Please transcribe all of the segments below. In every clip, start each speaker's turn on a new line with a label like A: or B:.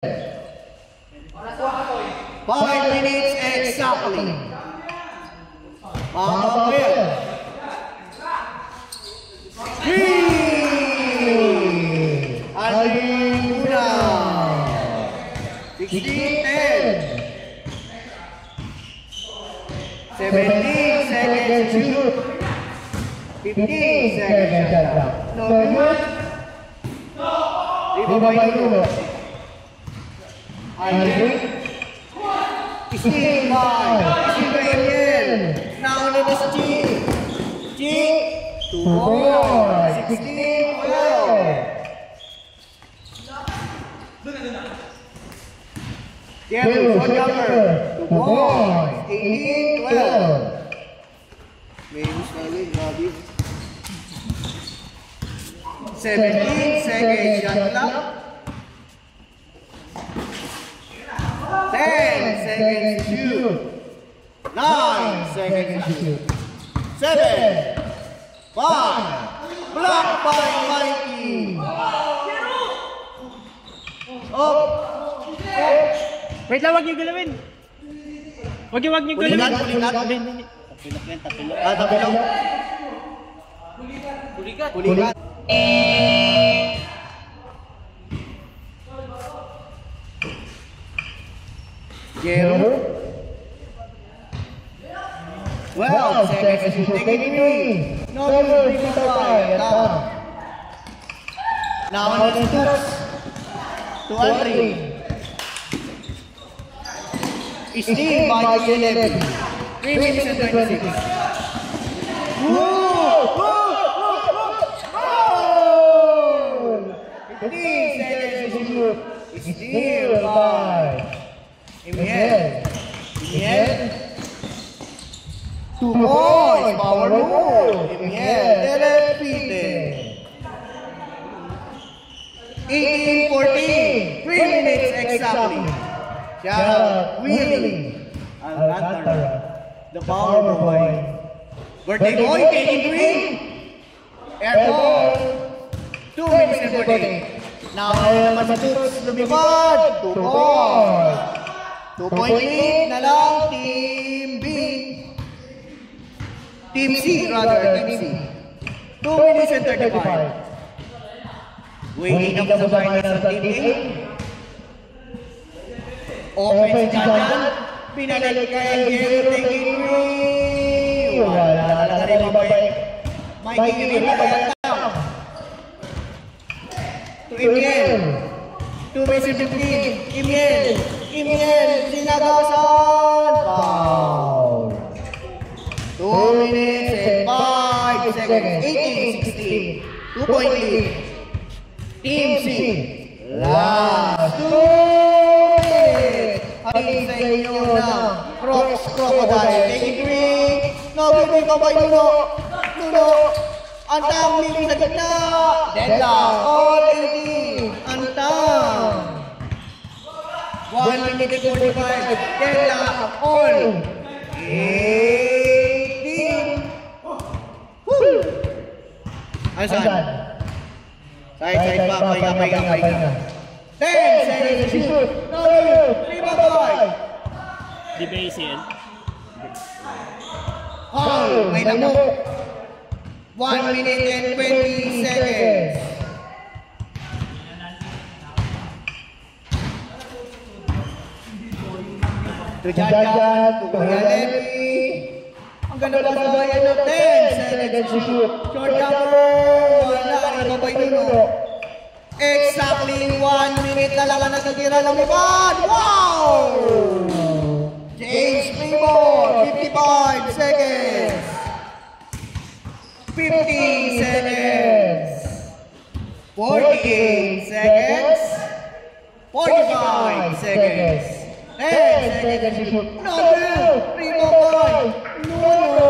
A: 5 minutes exactly. Papapil. 3. Alvina. 16-10. 17 seconds shoot. 15 seconds shot. No good. 3.2. Alvin. Steve by Emil. Now it is G. 2 more. 16-12. Diego, short jumper. 2 more. 18-12. Maybe slightly, grabe. 17 seconds shot clock. 10 seconds to shoot. 9 seconds to shoot. 7, 5, block by Mikey. Up.
B: Wait lang, wag niyo galawin. Wag niyo galawin.
A: Pulikat. Tapilok. Pulikat. Jero. 12 seconds to take it away. No good, 3.5. Now on the stoops. To Aldrin. Steve by 11. 3 minutes and 26. Whoa! 15 seconds to shoot. Steve by Emil. 2 points, power move. Emil, repeated. 18-14, 3 minutes exactly. Shout out, Willie Alcantara, the power boy. Birthday boy, taking 3. Airport, 2 minutes and 48. Now, naman sa Toots, lumipad, 2 points. 2-point lead na lang, Team B. Team C, rather, Team C. 2 minutes and 35. Waiting na po sa finals ng Team A. Open si Janjan. Pinalik kay Jero, taking 3. Wala na rin mababay. Mikey rin mababay lang. To Emil. 2 minutes and 15. Emil, sinagasan. Foul. 2 minutes and 5 seconds. 18-16. 2-point lead. Team C. Last 2 minutes. Ating sa inyo na Crocs Crocodile. Taking 3. Nabibig ka ba Nuno? Antang liling sa gitna. Deadlock. All 18. Antang. 1 minute and 45. Deadlock. All 18. Woo! Asan? Side pa. Pahinga. 10 seconds to shoot. No good. 3.5.
B: Di ba ACL?
A: May namo. 1 minute and 20 seconds. To Janjan, to Kuya Levi. Ang ganda pa sa bayan ng 10 seconds to shoot. Short jumper. Wala rin babay Nuno. Exactly 1 minute na lang ang natitira ng lipan. Wow! James Primo, 55 seconds. 50 seconds. 48 seconds. 45 seconds. 10 seconds to shoot. No good. Primo boy. Nuno.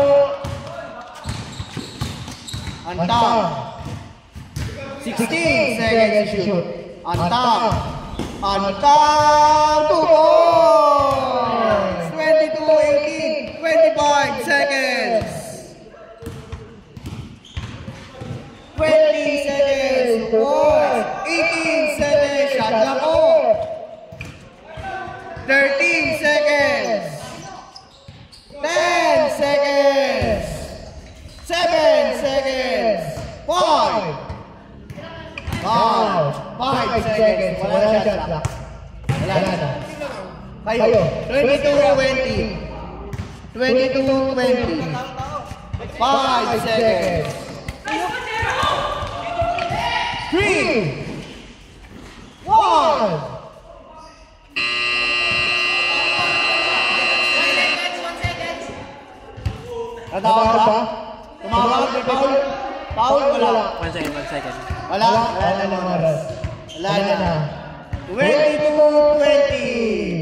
A: Antang. 16 seconds to shoot. Antang. 2 points. 22-18. 25 seconds. 20 seconds. 2 points. 18 seconds. Shot lang. 5 seconds. Wala na shot clock. Wala na. Kayo. 22-20. 22-20. 5 seconds. 3, 1. Natawag ba? Tumawag? May foul? Foul? Wala.
B: 1 second, 1 second.
A: Wala? Wala na oras. Wala na. 22-20.